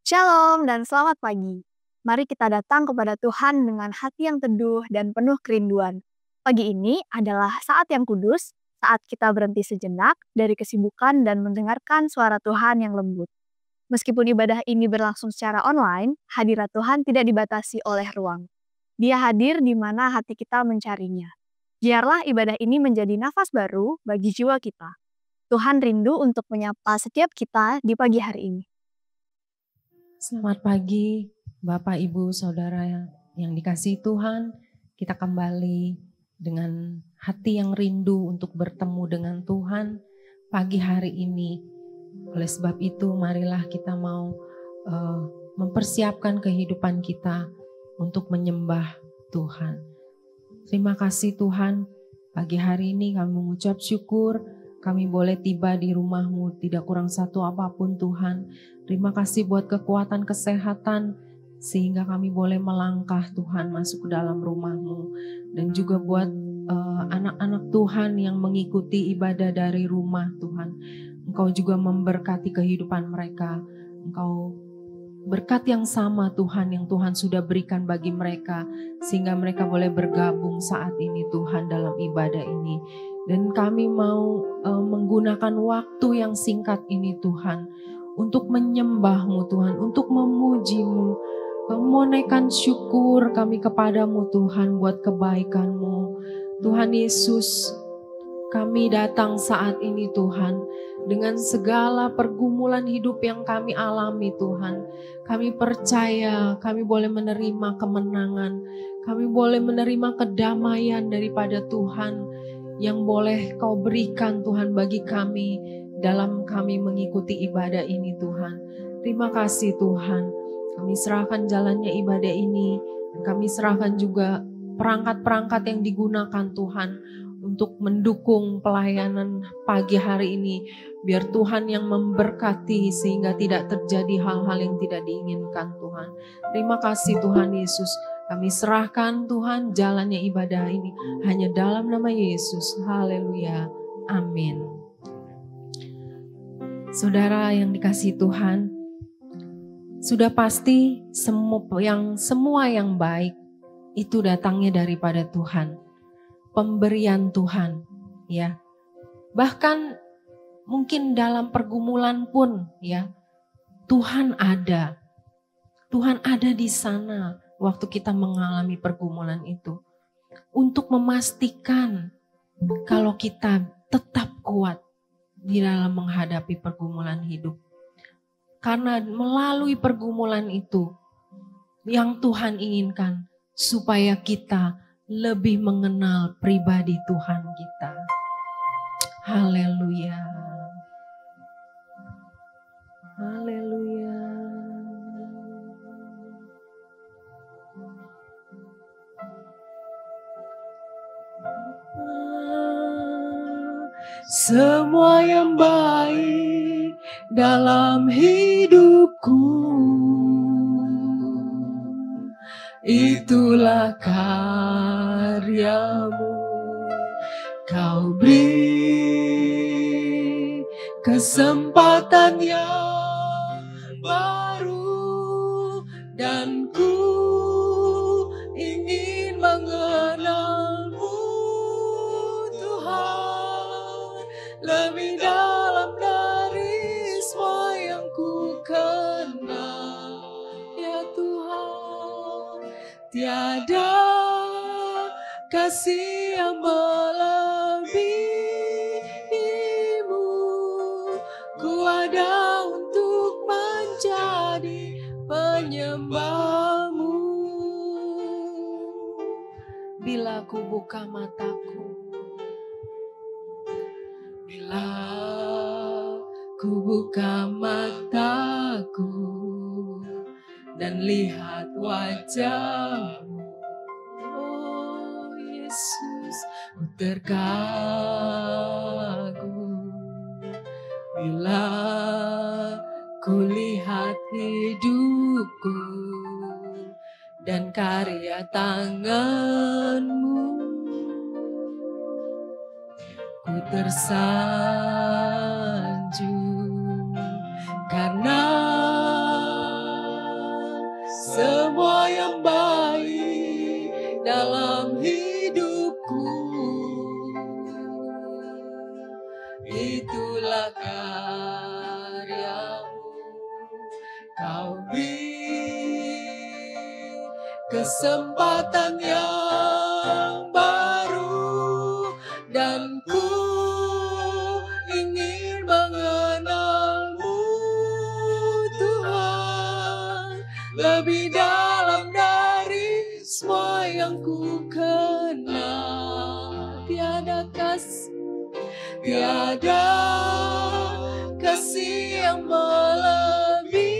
Shalom dan selamat pagi. Mari kita datang kepada Tuhan dengan hati yang teduh dan penuh kerinduan. Pagi ini adalah saat yang kudus, saat kita berhenti sejenak dari kesibukan dan mendengarkan suara Tuhan yang lembut. Meskipun ibadah ini berlangsung secara online, hadirat Tuhan tidak dibatasi oleh ruang. Dia hadir di mana hati kita mencarinya. Biarlah ibadah ini menjadi nafas baru bagi jiwa kita. Tuhan rindu untuk menyapa setiap kita di pagi hari ini. Selamat pagi Bapak, Ibu, Saudara yang dikasihi Tuhan. Kita kembali dengan hati yang rindu untuk bertemu dengan Tuhan pagi hari ini. Oleh sebab itu marilah kita mau mempersiapkan kehidupan kita untuk menyembah Tuhan. Terima kasih Tuhan, pagi hari ini kami mengucap syukur kami boleh tiba di rumah-Mu, tidak kurang satu apapun Tuhan. Terima kasih buat kekuatan kesehatan, sehingga kami boleh melangkah Tuhan masuk ke dalam rumah-Mu. Dan juga buat anak-anak Tuhan yang mengikuti ibadah dari rumah Tuhan. Engkau juga memberkati kehidupan mereka. Engkau berkat yang sama Tuhan yang Tuhan sudah berikan bagi mereka. Sehingga mereka boleh bergabung saat ini Tuhan dalam ibadah ini. Dan kami mau menggunakan waktu yang singkat ini Tuhan. Untuk menyembah-Mu Tuhan, untuk memuji-Mu. Memonekan syukur kami kepadamu Tuhan buat kebaikan-Mu. Tuhan Yesus, kami datang saat ini Tuhan. Dengan segala pergumulan hidup yang kami alami Tuhan. Kami percaya kami boleh menerima kemenangan. Kami boleh menerima kedamaian daripada Tuhan. Yang boleh Kau berikan Tuhan bagi kami dalam kami mengikuti ibadah ini Tuhan. Terima kasih Tuhan. Kami serahkan jalannya ibadah ini. Dan kami serahkan juga perangkat-perangkat yang digunakan Tuhan untuk mendukung pelayanan pagi hari ini. Biar Tuhan yang memberkati sehingga tidak terjadi hal-hal yang tidak diinginkan Tuhan. Terima kasih Tuhan Yesus. Kami serahkan Tuhan jalannya ibadah ini hanya dalam nama Yesus. Haleluya. Amin. Saudara yang dikasihi Tuhan, sudah pasti semua yang baik itu datangnya daripada Tuhan. Pemberian Tuhan, ya. Bahkan mungkin dalam pergumulan pun, ya, Tuhan ada. Tuhan ada di sana waktu kita mengalami pergumulan itu. Untuk memastikan kalau kita tetap kuat di dalam menghadapi pergumulan hidup. Karena melalui pergumulan itu yang Tuhan inginkan supaya kita lebih mengenal pribadi Tuhan kita. Haleluya. Haleluya. Semua yang baik dalam hidupku, itulah karyamu. Kau beri kesempatan yang baru dan ku ingin mengenalmu Tuhan lebih dalam dari semua yang ku kenal ya Tuhan. Tiada kasih yang melebihimu. Ku ada untuk menjadi penyembahmu. Bila ku buka mataku, bila ku buka mataku dan lihat wajahmu, oh Yesus, ku terkagum. Bila ku lihat hidupku dan karya tanganmu, ku tersanjung karena Kau beri kesempatan yang baru, dan ku ingin mengenalmu Tuhan lebih dalam dari semua yang ku kenal. Tiada kasih yang melebihimu.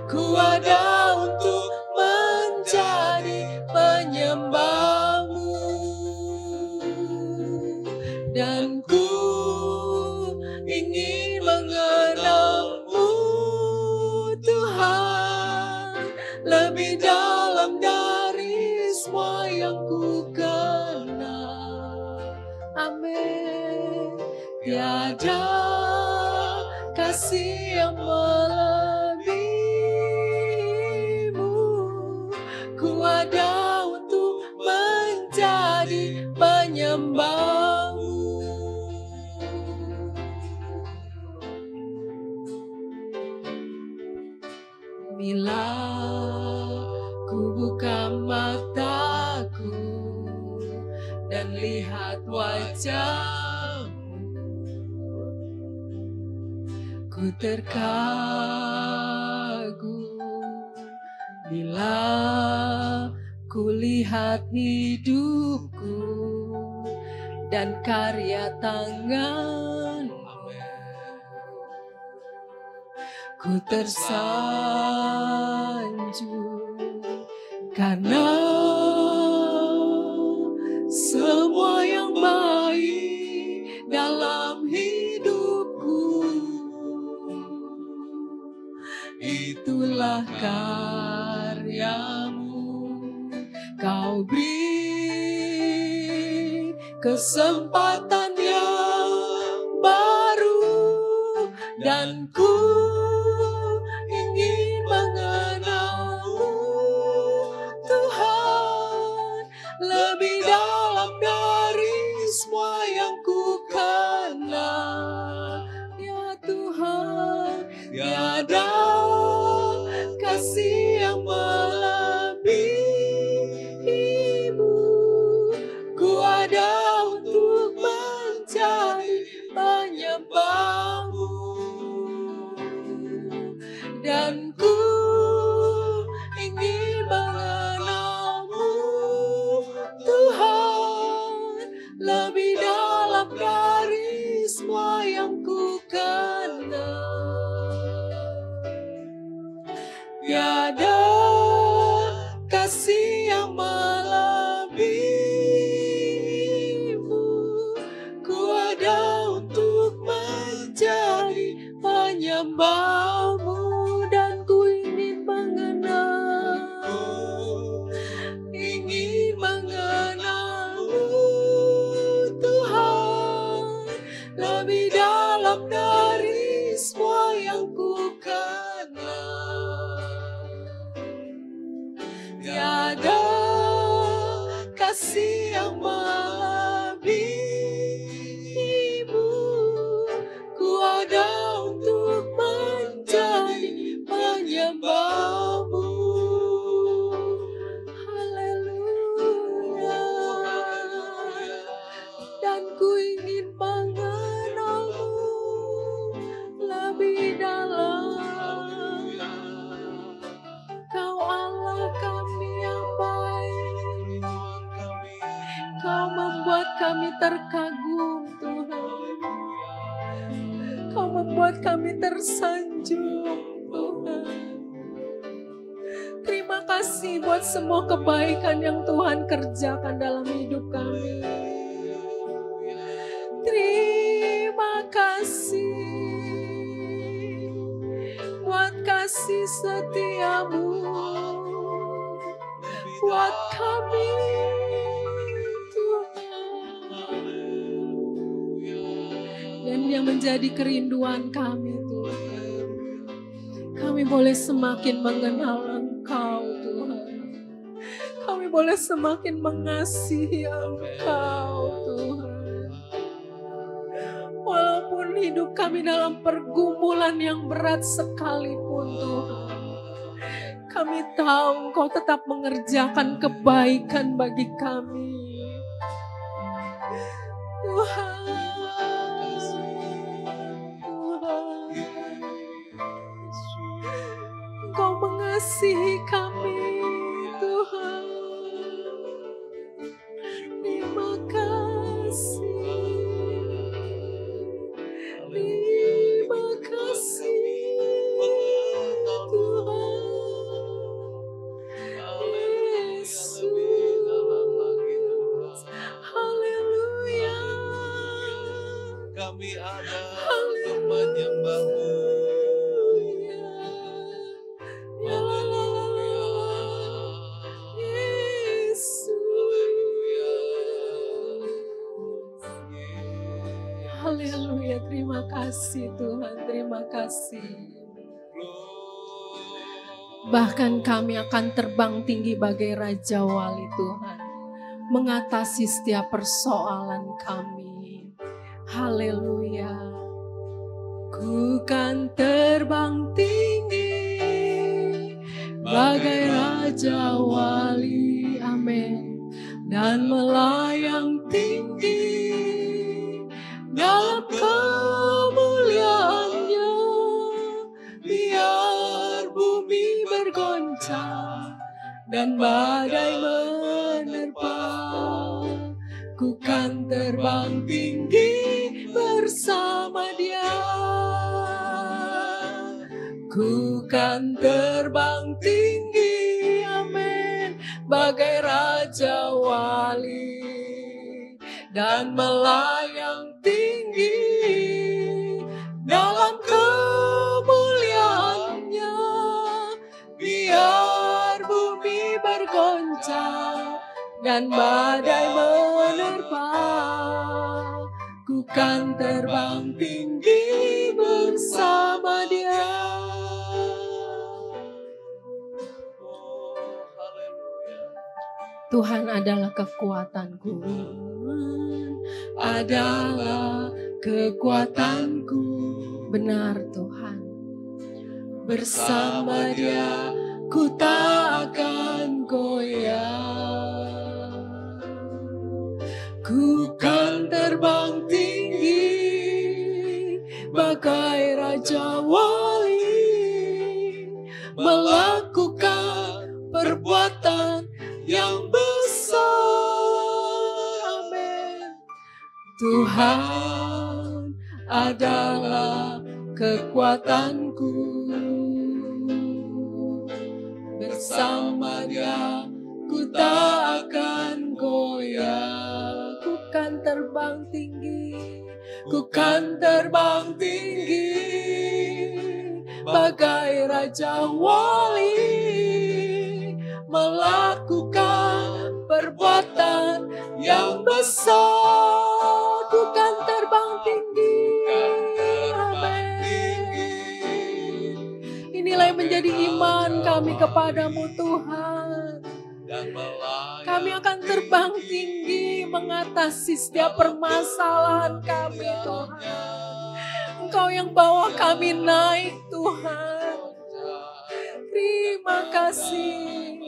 Ku ada untuk menjadi penyembahmu, dan ku ingin mengenalmu Tuhan lebih dalam dari semua yang ku kenal. Amin. Tiada kasih yang melebihimu. Ku ada untuk menjadi penyembahmu. Bila ku buka mataku dan lihat wajahmu, ku terkagum. Bila ku lihat hidupku dan karya tanganmu, ku tersanjung karena semua yang baik dalam hidupku, itulah karyamu. Kau beri kesempatan yang baru, dan ku ingin mengenalmu Tuhan lebih dalam dari semua yang ku kenal. Ya Tuhan, tiada kasih yang melebihimu. Ku ada untuk menjadi penyembahmu, dan ku ingin mengenalmu Tuhan lebih dalam dari semua yang ku kenal. Tiada kasih yang melebihimu. Ku ada untuk menjadi penyembahmu, dan ku ingin mengenalmu Tuhan lebih dalam dari semua yang ku kenal. Tiada kasih yang melebihimu. Ku ada untuk menjadi penyembahmu. Haleluya. Dan ku ingin mengenalmu lebih dalam. Kau Allah kami yang baik. Kau membuat kami terkagum Tuhan. Kau membuat kami tersanjung Tuhan. Terima kasih buat semua kebaikan yang Tuhan kerjakan dalam hidup kami. Terima kasih buat kasih setiamu buat kami Tuhan. Dan yang menjadi kerinduan kami Tuhan, kami boleh semakin mengenal Engkau Tuhan. Kami boleh semakin mengasihi Engkau Tuhan. Walaupun hidup kami dalam pergumulan yang berat sekalipun Tuhan. Kami tahu Engkau tetap mengerjakan kebaikan bagi kami. Tuhan, Engkau mengasihi kami, Tuhan. Terima kasih. Terima kasih, Tuhan. Yesus. Haleluya. Kami ada untuk menyembah-Mu. Haleluya, terima kasih Tuhan, terima kasih. Bahkan kami akan terbang tinggi bagai Raja Wali Tuhan, mengatasi setiap persoalan kami. Haleluya. Ku kan terbang tinggi bagai Raja Wali, amin, dan melayang tinggi dalam kemuliaannya, biar bumi bergoncang dan badai menerpa. Ku kan terbang tinggi bersama Dia. Ku kan terbang tinggi, amin, bagai Raja Wali, dan melayang tinggi dalam kemuliaannya, biar bumi bergoncang dan badai menerpa. Ku kan terbang tinggi bersama Dia. Tuhan adalah kekuatanku, adalah kekuatanku. Benar Tuhan, bersama Dia ku tak akan goyah. Ku kan terbang tinggi bagai Raja Wali, melakukan perbuatan yang besar, amin. Tuhan adalah kekuatanku, bersama Dia ku tak akan goyah. Ku kan terbang tinggi, ku kan terbang tinggi bagai Raja Wali, melakukan perbuatan yang besar. Ku kan terbang tinggi, amin. Inilah yang menjadi iman kami kepadamu Tuhan. Kami akan terbang tinggi mengatasi setiap permasalahan kami Tuhan. Engkau yang bawa kami naik Tuhan. Terima kasih.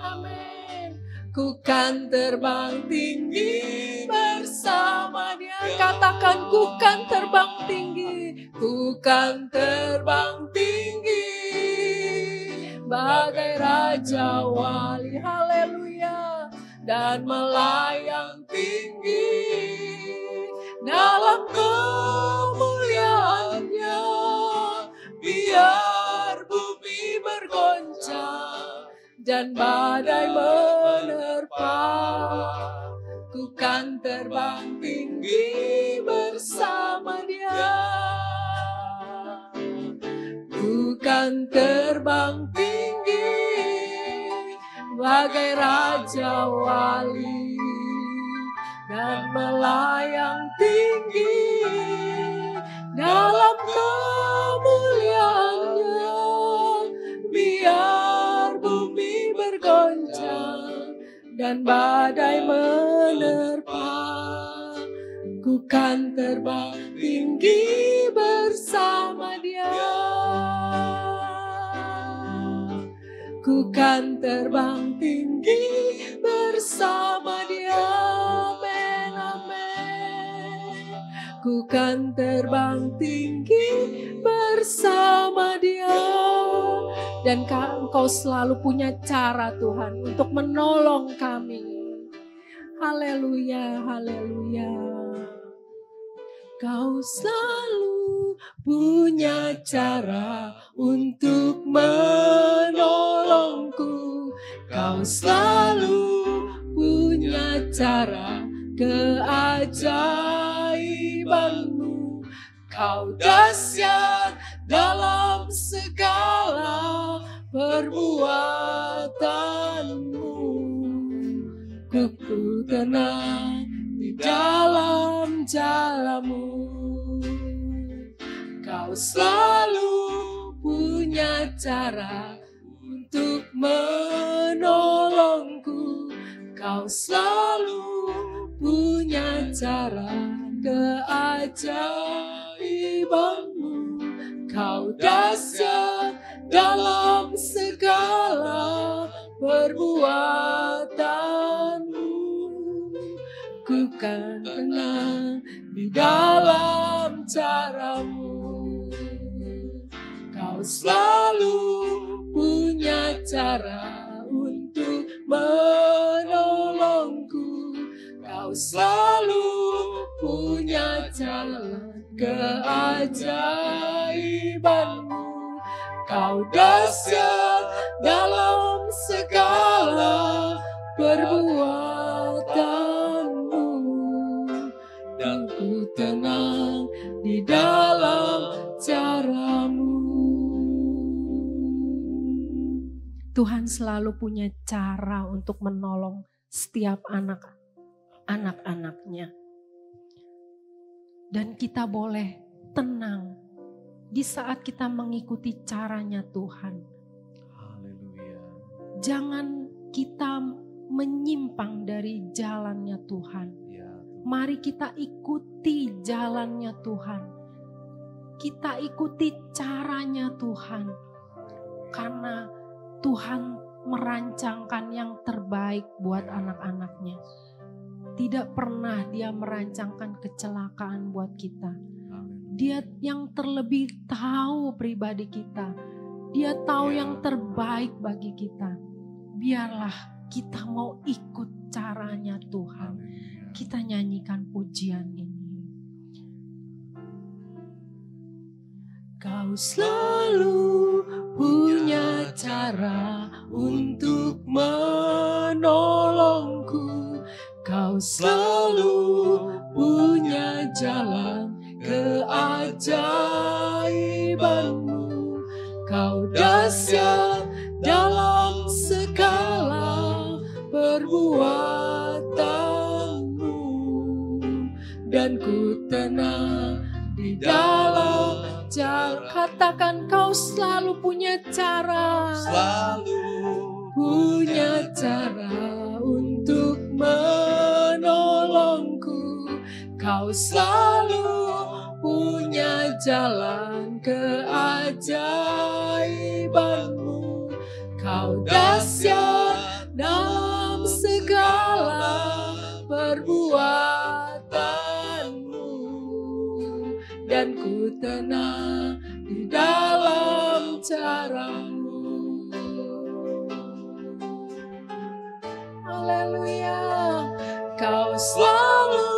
Amin. Ku kan terbang tinggi bersama Dia. Katakan ku kan terbang tinggi. Ku kan terbang tinggi bagai Raja Wali. Haleluya. Dan melayang tinggi dalam kemuliaannya, biar bumi bergoncang dan badai menerpa. Ku kan terbang tinggi bersama Dia. Ku kan terbang tinggi bagai Raja Wali, dan melayang tinggi dalam kemuliaannya, biar bumi bergoncang dan badai menerpa. Ku kan terbang tinggi bersama Dia. Ku kan terbang tinggi bersama Dia. Amen, amen. Ku kan terbang tinggi bersama Dia. Dan Engkau selalu punya cara Tuhan untuk menolong kami. Haleluya, haleluya. Kau selalu punya cara untuk menolongku. Kau selalu punya cara keajaibanmu. Kau dahsyat dalam segala perbuatanmu. Ku tenang di dalam jalamu. Kau selalu punya cara untuk menolongku. Kau selalu punya cara keajaibanmu. Kau dahsyat dalam segala perbuatanmu. Ku kan tenang di dalam caramu. Kau selalu punya cara untuk menolongku. Kau selalu punya jalan keajaibanmu. Kau dahsyat dalam segala perbuatanmu. Dan ku tenang di dalam caramu. Tuhan selalu punya cara untuk menolong setiap anak-anaknya. Dan kita boleh tenang di saat kita mengikuti caranya Tuhan. Haleluya. Jangan kita menyimpang dari jalannya Tuhan. Ya, Mari kita ikuti jalannya Tuhan. Kita ikuti caranya Tuhan. Karena Tuhan merancangkan yang terbaik buat anak-anaknya. Tidak pernah Dia merancangkan kecelakaan buat kita. Dia yang terlebih tahu pribadi kita. Dia tahu yang terbaik bagi kita. Biarlah kita mau ikut caranya Tuhan. Kita nyanyikan pujian ini. Kau selalu punya cara untuk menolongku. Kau selalu punya jalan keajaibanmu. Kau dahsyat dalam segala perbuatanmu. Dan ku tenang di dalam jalan. Katakan kau selalu punya cara. selalu Punya cara untuk menolongku. Kau selalu punya jalan keajaibanmu. Kau dahsyat dalam segala perbuatanmu. Dan ku tenang di dalam caramu. Haleluya. Kau selalu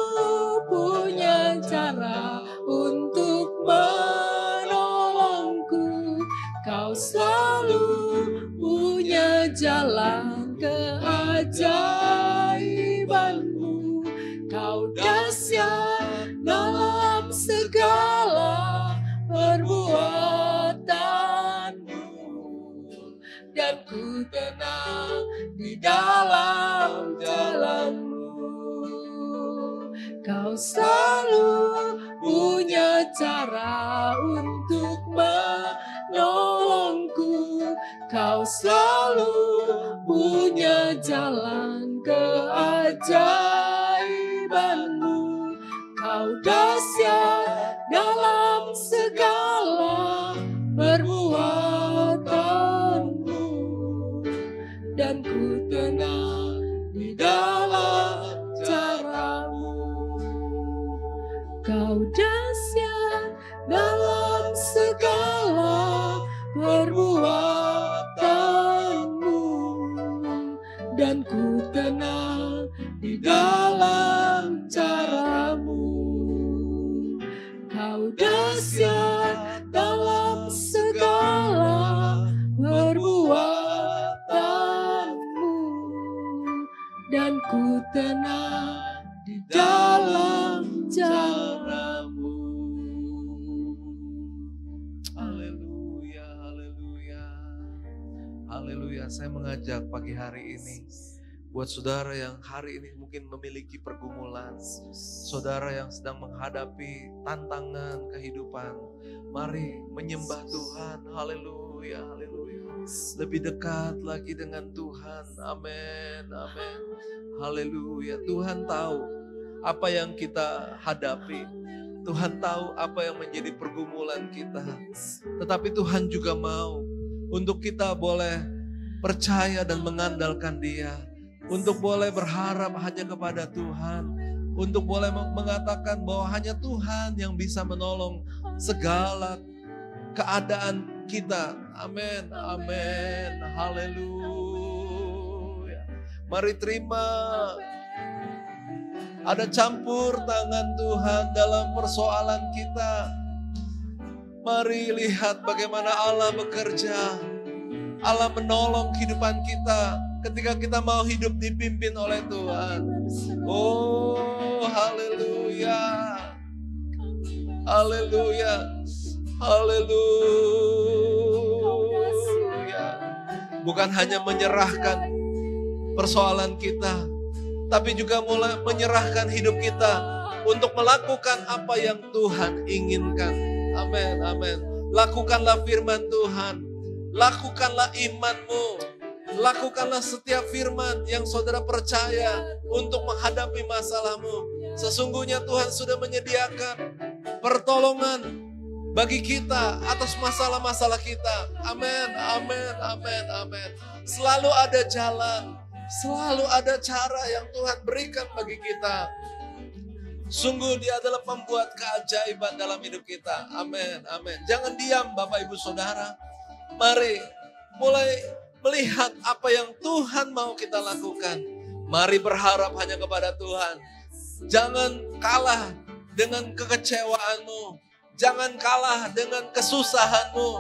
punya cara untuk menolongku. Kau selalu punya jalan keajaibanmu. Kau dahsyat dalam segala perbuatanmu. Dan ku tenang di dalam jalanmu. Kau selalu punya cara untuk menolongku. Kau selalu punya jalan keajaibanmu. Kau dahsyat tenang di dalam caramu. Kau dahsyat dalam segala perbuatanmu, dan ku tenang di dalam caramu. Kau dahsyat dalam segala perbuatanmu, dan ku tenang di dalam caramu. Haleluya, haleluya. Haleluya, saya mengajak pagi hari ini buat saudara yang hari ini mungkin memiliki pergumulan, saudara yang sedang menghadapi tantangan kehidupan, mari menyembah Tuhan. Haleluya, haleluya. Lebih dekat lagi dengan Tuhan. Amin, amin. Haleluya. Tuhan tahu apa yang kita hadapi. Tuhan tahu apa yang menjadi pergumulan kita. Tetapi Tuhan juga mau untuk kita boleh percaya dan mengandalkan Dia. Untuk boleh berharap hanya kepada Tuhan. Untuk boleh mengatakan bahwa hanya Tuhan yang bisa menolong segala keadaan kita. Amin, amin, haleluya. Mari terima. Ada campur tangan Tuhan dalam persoalan kita. Mari lihat bagaimana Allah bekerja. Allah menolong kehidupan kita ketika kita mau hidup dipimpin oleh Tuhan. Oh, haleluya. Haleluya. Haleluya. Bukan hanya menyerahkan persoalan kita, tapi juga mulai menyerahkan hidup kita untuk melakukan apa yang Tuhan inginkan. Amin, amin. Lakukanlah firman Tuhan. Lakukanlah imanmu. Lakukanlah setiap firman yang saudara percaya untuk menghadapi masalahmu. Sesungguhnya Tuhan sudah menyediakan pertolongan bagi kita atas masalah-masalah kita. Amin, amin, amin, amin. Selalu ada jalan, selalu ada cara yang Tuhan berikan bagi kita. Sungguh Dia adalah pembuat keajaiban dalam hidup kita. Amin, amin. Jangan diam Bapak Ibu Saudara. Mari mulai melihat apa yang Tuhan mau kita lakukan. Mari berharap hanya kepada Tuhan. Jangan kalah dengan kekecewaanmu. Jangan kalah dengan kesusahanmu.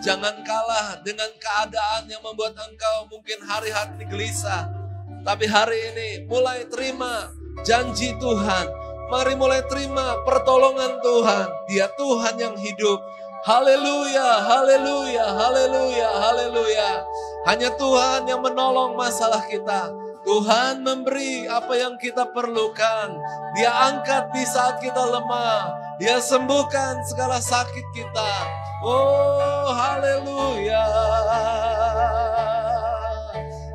Jangan kalah dengan keadaan yang membuat engkau mungkin hari-hari gelisah. Tapi hari ini mulai terima janji Tuhan. Mari mulai terima pertolongan Tuhan. Dia Tuhan yang hidup. Haleluya, haleluya, haleluya, haleluya. Hanya Tuhan yang menolong masalah kita. Tuhan memberi apa yang kita perlukan. Dia angkat di saat kita lemah. Dia sembuhkan segala sakit kita. Oh, haleluya.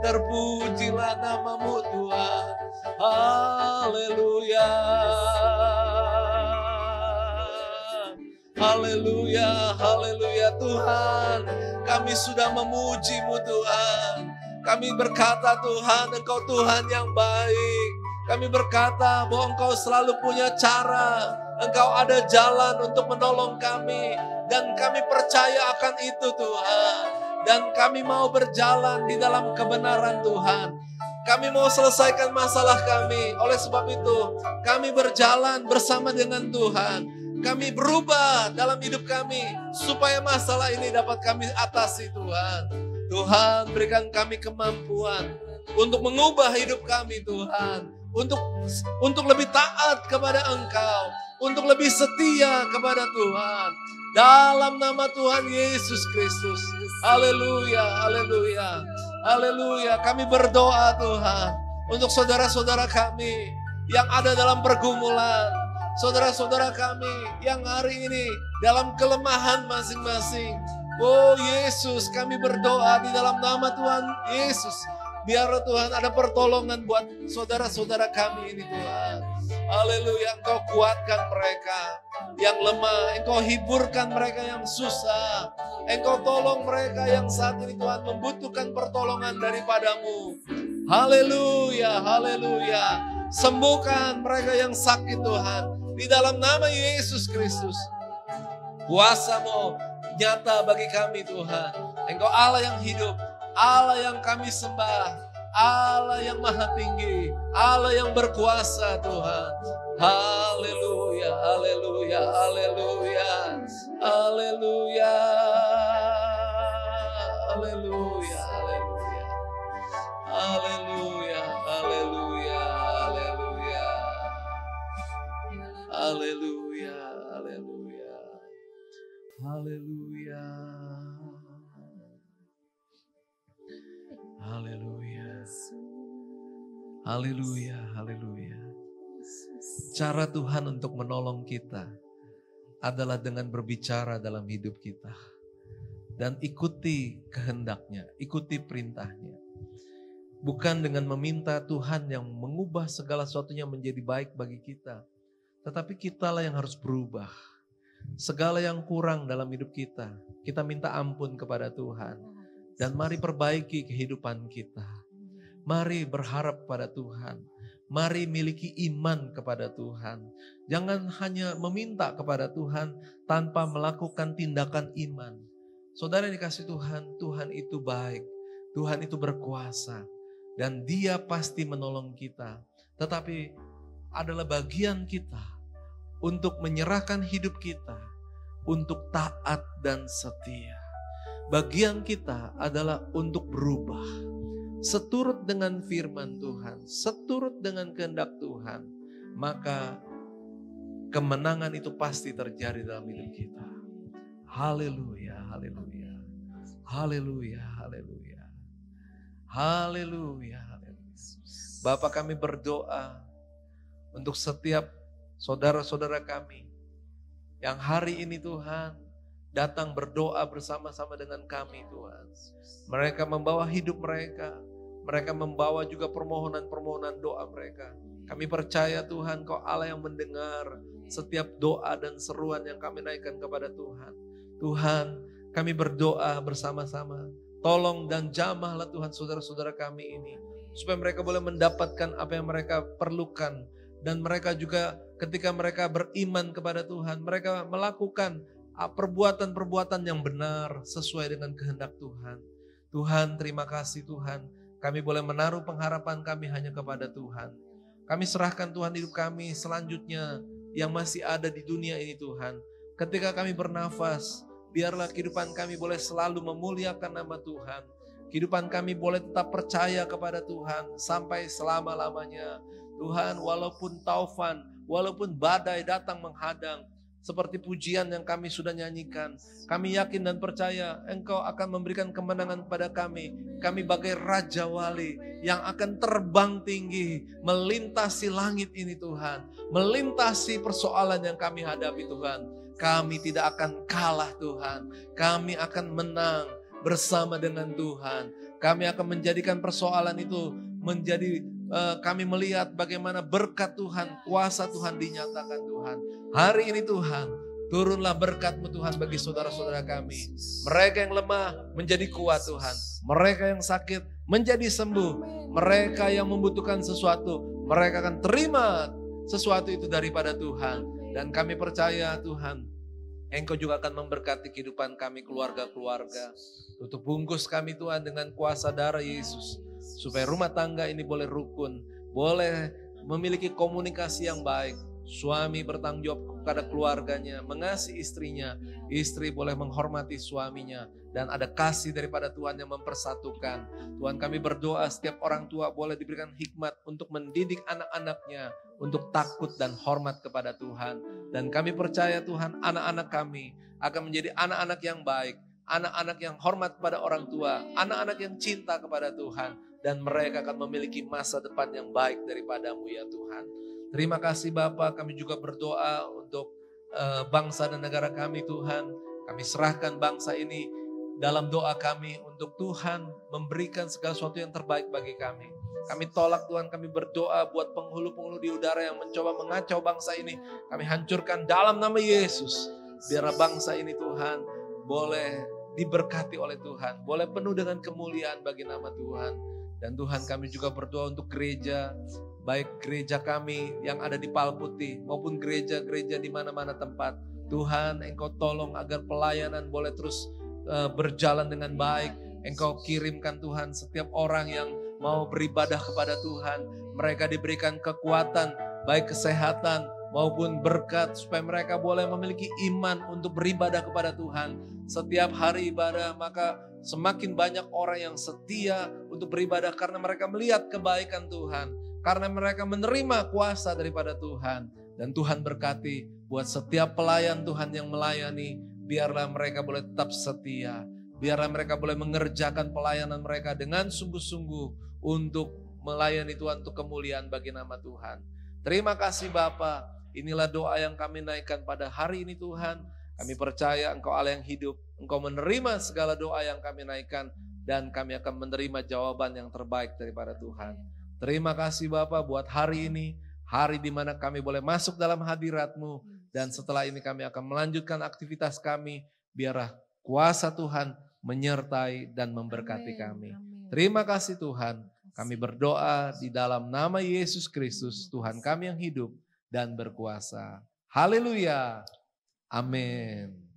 Terpujilah nama-Mu Tuhan. Haleluya. Haleluya, haleluya Tuhan. Kami sudah memuji-Mu Tuhan. Kami berkata Tuhan, Engkau Tuhan yang baik. Kami berkata bahwa Engkau selalu punya cara. Engkau ada jalan untuk menolong kami. Dan kami percaya akan itu Tuhan. Dan kami mau berjalan di dalam kebenaran Tuhan. Kami mau selesaikan masalah kami. Oleh sebab itu, kami berjalan bersama dengan Tuhan. Kami berubah dalam hidup kami supaya masalah ini dapat kami atasi Tuhan. Tuhan berikan kami kemampuan untuk mengubah hidup kami Tuhan. Untuk lebih taat kepada Engkau. Untuk lebih setia kepada Tuhan. Dalam nama Tuhan Yesus Kristus. Haleluya, haleluya, haleluya. Kami berdoa Tuhan untuk saudara-saudara kami yang ada dalam pergumulan. Saudara-saudara kami yang hari ini dalam kelemahan masing-masing. Oh Yesus, kami berdoa di dalam nama Tuhan Yesus. Biar Tuhan ada pertolongan buat saudara-saudara kami ini Tuhan. Haleluya, Engkau kuatkan mereka yang lemah. Engkau hiburkan mereka yang susah. Engkau tolong mereka yang saat ini Tuhan membutuhkan pertolongan daripadamu. Haleluya, haleluya. Sembuhkan mereka yang sakit Tuhan. Di dalam nama Yesus Kristus. Kuasa-Mu nyata bagi kami Tuhan. Engkau Allah yang hidup, Allah yang kami sembah, Allah yang maha tinggi, Allah yang berkuasa Tuhan. Haleluya, haleluya, haleluya, haleluya, haleluya, haleluya, haleluya, haleluya, haleluya, haleluya, haleluya, haleluya, haleluya, haleluya, haleluya. Cara Tuhan untuk menolong kita adalah dengan berbicara dalam hidup kita. Dan ikuti kehendaknya, ikuti perintahnya. Bukan dengan meminta Tuhan yang mengubah segala sesuatunya menjadi baik bagi kita. Tetapi kitalah yang harus berubah. Segala yang kurang dalam hidup kita, kita minta ampun kepada Tuhan. Dan mari perbaiki kehidupan kita. Mari berharap pada Tuhan. Mari miliki iman kepada Tuhan. Jangan hanya meminta kepada Tuhan tanpa melakukan tindakan iman. Saudara yang dikasih Tuhan, Tuhan itu baik. Tuhan itu berkuasa. Dan Dia pasti menolong kita. Tetapi adalah bagian kita untuk menyerahkan hidup kita untuk taat dan setia. Bagian kita adalah untuk berubah seturut dengan firman Tuhan, seturut dengan kehendak Tuhan, maka kemenangan itu pasti terjadi dalam hidup kita. Haleluya, haleluya, haleluya, haleluya, haleluya, haleluya. Bapa, kami berdoa untuk setiap saudara-saudara kami yang hari ini Tuhan datang berdoa bersama-sama dengan kami Tuhan. Mereka membawa hidup mereka, mereka membawa juga permohonan-permohonan doa mereka. Kami percaya Tuhan Kau Allah yang mendengar setiap doa dan seruan yang kami naikkan kepada Tuhan. Tuhan, kami berdoa bersama-sama. Tolong dan jamahlah Tuhan saudara-saudara kami ini. Supaya mereka boleh mendapatkan apa yang mereka perlukan. Dan mereka juga ketika mereka beriman kepada Tuhan, mereka melakukan perbuatan-perbuatan yang benar sesuai dengan kehendak Tuhan. Tuhan, terima kasih Tuhan. Kami boleh menaruh pengharapan kami hanya kepada Tuhan. Kami serahkan Tuhan hidup kami selanjutnya yang masih ada di dunia ini Tuhan. Ketika kami bernafas, biarlah kehidupan kami boleh selalu memuliakan nama Tuhan. Kehidupan kami boleh tetap percaya kepada Tuhan sampai selama-lamanya. Tuhan, walaupun taufan, walaupun badai datang menghadang, seperti pujian yang kami sudah nyanyikan, kami yakin dan percaya Engkau akan memberikan kemenangan kepada kami. Kami bagai Raja Wali yang akan terbang tinggi, melintasi langit ini Tuhan. Melintasi persoalan yang kami hadapi Tuhan. Kami tidak akan kalah Tuhan. Kami akan menang bersama dengan Tuhan. Kami akan menjadikan persoalan itu menjadi kami melihat bagaimana berkat Tuhan, kuasa Tuhan dinyatakan Tuhan. Hari ini Tuhan, turunlah berkat-Mu Tuhan bagi saudara-saudara kami. Mereka yang lemah menjadi kuat Tuhan. Mereka yang sakit menjadi sembuh. Mereka yang membutuhkan sesuatu, mereka akan terima sesuatu itu daripada Tuhan. Dan kami percaya Tuhan, Engkau juga akan memberkati kehidupan kami, keluarga-keluarga. Tutup bungkus kami Tuhan dengan kuasa darah Yesus. Supaya rumah tangga ini boleh rukun, boleh memiliki komunikasi yang baik. Suami bertanggung jawab kepada keluarganya, mengasihi istrinya. Istri boleh menghormati suaminya. Dan ada kasih daripada Tuhan yang mempersatukan. Tuhan, kami berdoa setiap orang tua boleh diberikan hikmat untuk mendidik anak-anaknya. Untuk takut dan hormat kepada Tuhan. Dan kami percaya Tuhan, anak-anak kami akan menjadi anak-anak yang baik. Anak-anak yang hormat kepada orang tua. Anak-anak yang cinta kepada Tuhan. Dan mereka akan memiliki masa depan yang baik daripada-Mu ya Tuhan. Terima kasih Bapa, kami juga berdoa untuk bangsa dan negara kami Tuhan. Kami serahkan bangsa ini dalam doa kami untuk Tuhan memberikan segala sesuatu yang terbaik bagi kami. Kami tolak Tuhan, kami berdoa buat penghulu-penghulu di udara yang mencoba mengacau bangsa ini. Kami hancurkan dalam nama Yesus. Biar bangsa ini Tuhan boleh diberkati oleh Tuhan. Boleh penuh dengan kemuliaan bagi nama Tuhan. Dan Tuhan, kami juga berdoa untuk gereja, baik gereja kami yang ada di Palputih maupun gereja-gereja di mana-mana tempat. Tuhan, Engkau tolong agar pelayanan boleh terus berjalan dengan baik. Engkau kirimkan Tuhan setiap orang yang mau beribadah kepada Tuhan. Mereka diberikan kekuatan, baik kesehatan maupun berkat, supaya mereka boleh memiliki iman untuk beribadah kepada Tuhan. Setiap hari ibadah, maka semakin banyak orang yang setia untuk beribadah karena mereka melihat kebaikan Tuhan. Karena mereka menerima kuasa daripada Tuhan. Dan Tuhan berkati buat setiap pelayan Tuhan yang melayani, biarlah mereka boleh tetap setia. Biarlah mereka boleh mengerjakan pelayanan mereka dengan sungguh-sungguh untuk melayani Tuhan, untuk kemuliaan bagi nama Tuhan. Terima kasih Bapa. Inilah doa yang kami naikkan pada hari ini Tuhan. Kami percaya Engkau Allah yang hidup. Engkau menerima segala doa yang kami naikkan. Dan kami akan menerima jawaban yang terbaik daripada Tuhan. Terima kasih Bapa buat hari ini. Hari di mana kami boleh masuk dalam hadirat-Mu. Dan setelah ini kami akan melanjutkan aktivitas kami. Biarlah kuasa Tuhan menyertai dan memberkati kami. Terima kasih Tuhan. Kami berdoa di dalam nama Yesus Kristus, Tuhan kami yang hidup dan berkuasa. Haleluya. Amin.